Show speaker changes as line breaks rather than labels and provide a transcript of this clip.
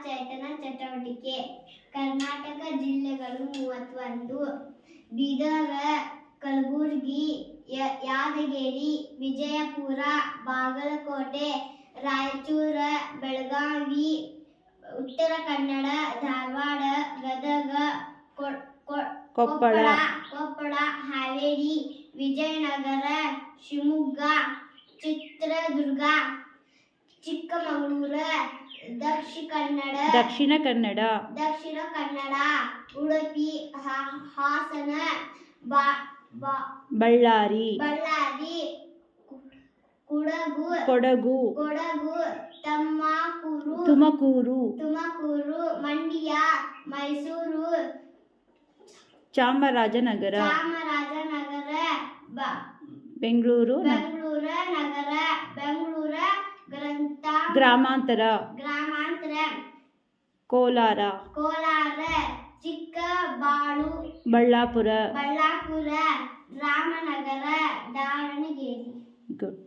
ಚೇತನ ಚಟುವಟಿಕೆ. ಕರ್ನಾಟಕ ಜಿಲ್ಲೆಗಳು 31: ಬೀದರ್, ಕಲಬುರಗಿ, ಯಾದಗಿರಿ, ವಿಜಯಪುರ, ಬಾಗಲಕೋಟೆ, ರಾಯಚೂರು, ಬೆಳಗಾವಿ, ಉತ್ತರ ಕನ್ನಡ, ಧಾರವಾಡ, ಗದಗ, ಕೊಪ್ಪಳ, ಹಾವೇರಿ, ವಿಜಯನಗರ, ಶಿವಮೊಗ್ಗ, ಚಿತ್ರದುರ್ಗ, ಚಿಕ್ಕಮಗಳೂರು, ದಕ್ಷಿಣ ಕನ್ನಡ, ಉಡುಪಿ, ಹಾಸನ, ಬಳ್ಳಾರಿ, ಕೊಡಗು, ತುಮಕೂರು, ಮಂಡ್ಯ, ಮೈಸೂರು, ಚಾಮರಾಜನಗರ, ಬೆಂಗಳೂರು ಗ್ರಾಮಾಂತರ, ಕೋಲಾರ, ಚಿಕ್ಕಬಳ್ಳಾಪುರ, ರಾಮನಗರ, ದಾವಣಗೆರೆ. ಗುಡ್.